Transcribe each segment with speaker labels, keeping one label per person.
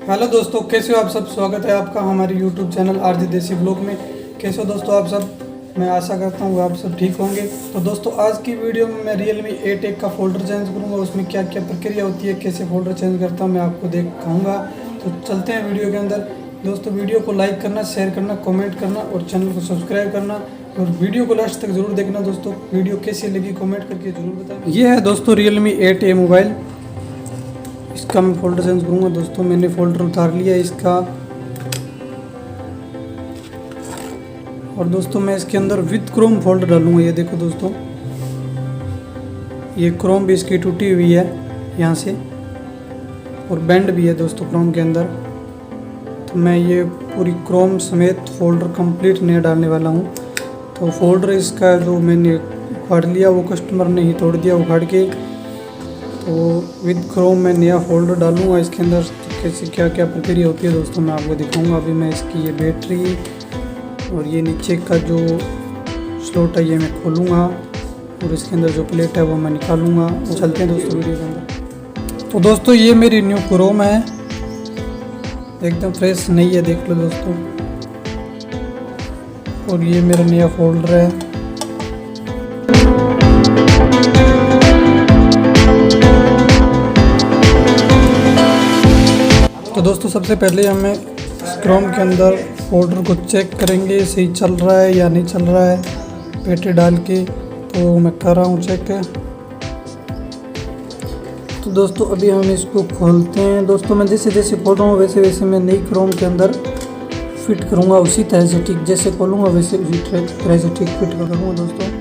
Speaker 1: Hello दोस्तों, कैसे हो आप सब। स्वागत है आपका हमारे यूट्यूब चैनल आरजे देसी ब्लॉग में। कैसे हो दोस्तों आप सब। मैं आशा करता हूँ आप सब ठीक होंगे। तो दोस्तों आज की वीडियो में मैं Realme 8 का फ़ोल्डर चेंज करूँगा। उसमें क्या क्या प्रक्रिया होती है, कैसे फ़ोल्डर चेंज करता हूँ मैं आपको दिखाऊँगा। तो चलते हैं वीडियो के अंदर। दोस्तों वीडियो को लाइक करना, शेयर करना, कॉमेंट करना और चैनल को सब्सक्राइब करना और वीडियो को लास्ट तक ज़रूर देखना। दोस्तों वीडियो कैसी लगी कॉमेंट करके ज़रूर बताना। ये है दोस्तों Realme 8A मोबाइल। इसका मैं फ़ोल्डर चेंज करूँगा। दोस्तों मैंने फ़ोल्डर उतार लिया इसका और दोस्तों मैं इसके अंदर विद क्रोम फोल्डर डालूँगा। ये देखो दोस्तों, ये क्रोम भी इसकी टूटी हुई है यहाँ से और बैंड भी है दोस्तों क्रोम के अंदर। तो मैं ये पूरी क्रोम समेत फ़ोल्डर कंप्लीट नया डालने वाला हूँ। तो फोल्डर इसका जो मैंने उखाड़ लिया वो कस्टमर ने ही तोड़ दिया उखाड़ के। तो विद क्रोम में नया फ़ोल्डर डालूँगा इसके अंदर। तो कैसे क्या क्या प्रक्रिया होती है दोस्तों मैं आपको दिखाऊंगा। अभी मैं इसकी ये बैटरी और ये नीचे का जो स्लॉट है ये मैं खोलूँगा और इसके अंदर जो प्लेट है वो मैं निकालूँगा। तो चलते हैं दोस्तों वीडियो के अंदर। तो दोस्तों ये मेरी न्यू क्रोम है, एकदम फ्रेश नई है, देख लो दोस्तों। और ये मेरा नया फ़ोल्डर है। तो दोस्तों सबसे पहले हमें क्रोम के अंदर फोल्डर को चेक करेंगे सही चल रहा है या नहीं चल रहा है बैटरी डाल के। तो मैं कर रहा हूँ चेक। तो दोस्तों अभी हम इसको खोलते हैं। दोस्तों मैं जैसे जैसे खोल रहा हूँ वैसे वैसे मैं नई क्रोम के अंदर फिट करूँगा। उसी तरह से ठीक जैसे खोलूँगा वैसे उसी तरह से ठीक फिट करूँगा दोस्तों।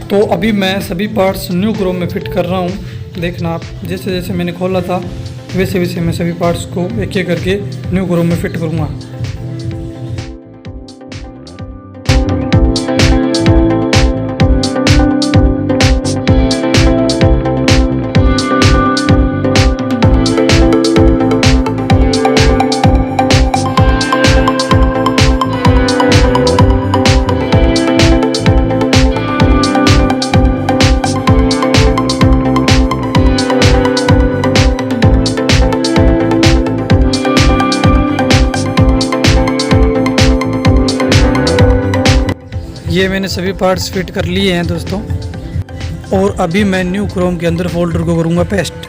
Speaker 1: तो अभी मैं सभी पार्ट्स न्यू क्रोम में फिट कर रहा हूँ। देखना आप, जैसे जैसे मैंने खोला था वैसे वैसे मैं सभी पार्ट्स को एक एक करके न्यू क्रोम में फिट करूँगा। ये मैंने सभी पार्ट्स फिट कर लिए हैं दोस्तों और अभी मैं न्यू क्रोम के अंदर फोल्डर को करूँगा पेस्ट।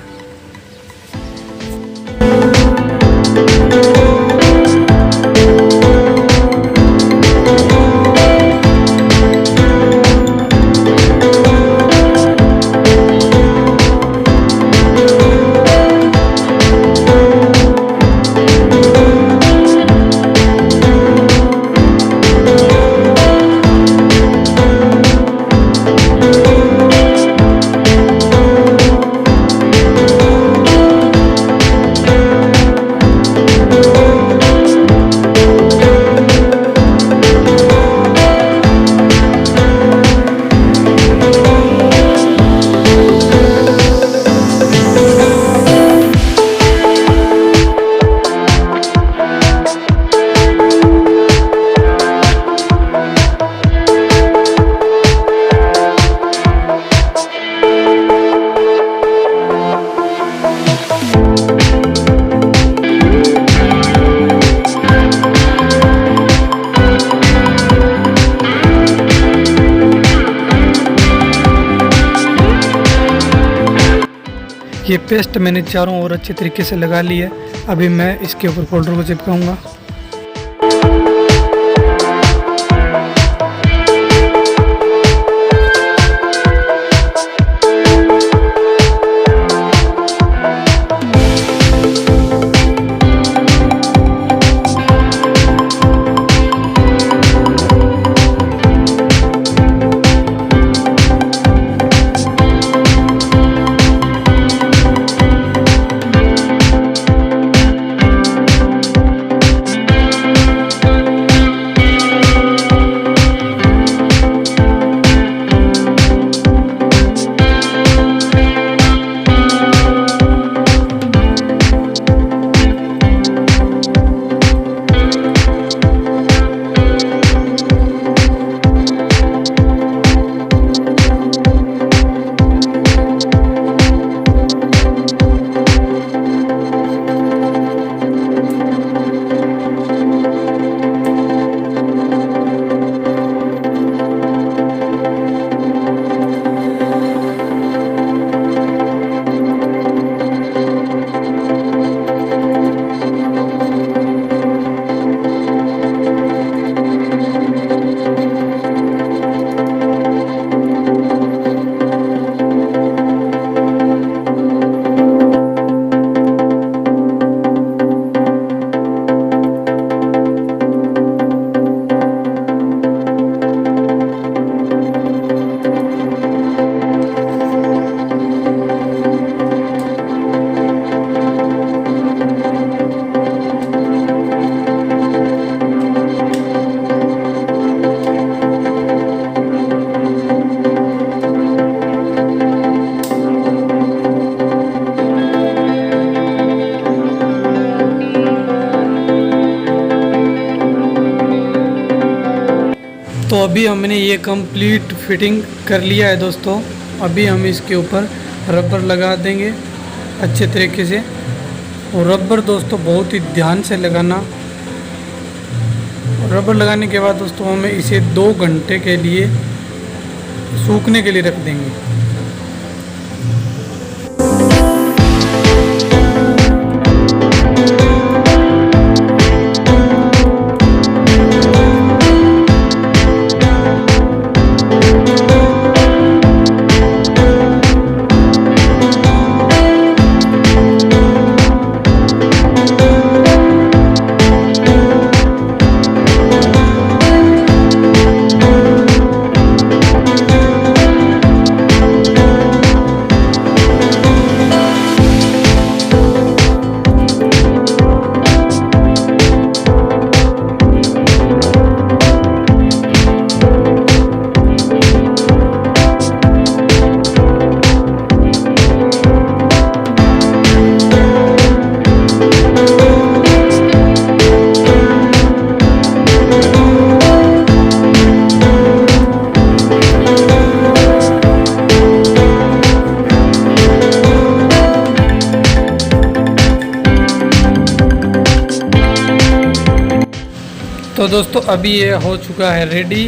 Speaker 1: ये पेस्ट मैंने चारों ओर अच्छे तरीके से लगा ली है। अभी मैं इसके ऊपर फोल्डर को चिपकाऊंगा। तो अभी हमने ये कंप्लीट फिटिंग कर लिया है दोस्तों। अभी हम इसके ऊपर रबर लगा देंगे अच्छे तरीके से। और रबर दोस्तों बहुत ही ध्यान से लगाना। रबर लगाने के बाद दोस्तों हमें इसे 2 घंटे के लिए सूखने के लिए रख देंगे। तो दोस्तों अभी ये हो चुका है रेडी।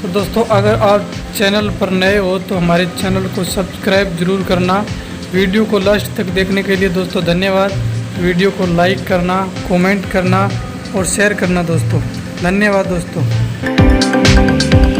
Speaker 1: तो दोस्तों अगर आप चैनल पर नए हो तो हमारे चैनल को सब्सक्राइब ज़रूर करना। वीडियो को लास्ट तक देखने के लिए दोस्तों धन्यवाद। वीडियो को लाइक करना, कमेंट करना और शेयर करना दोस्तों। धन्यवाद दोस्तों।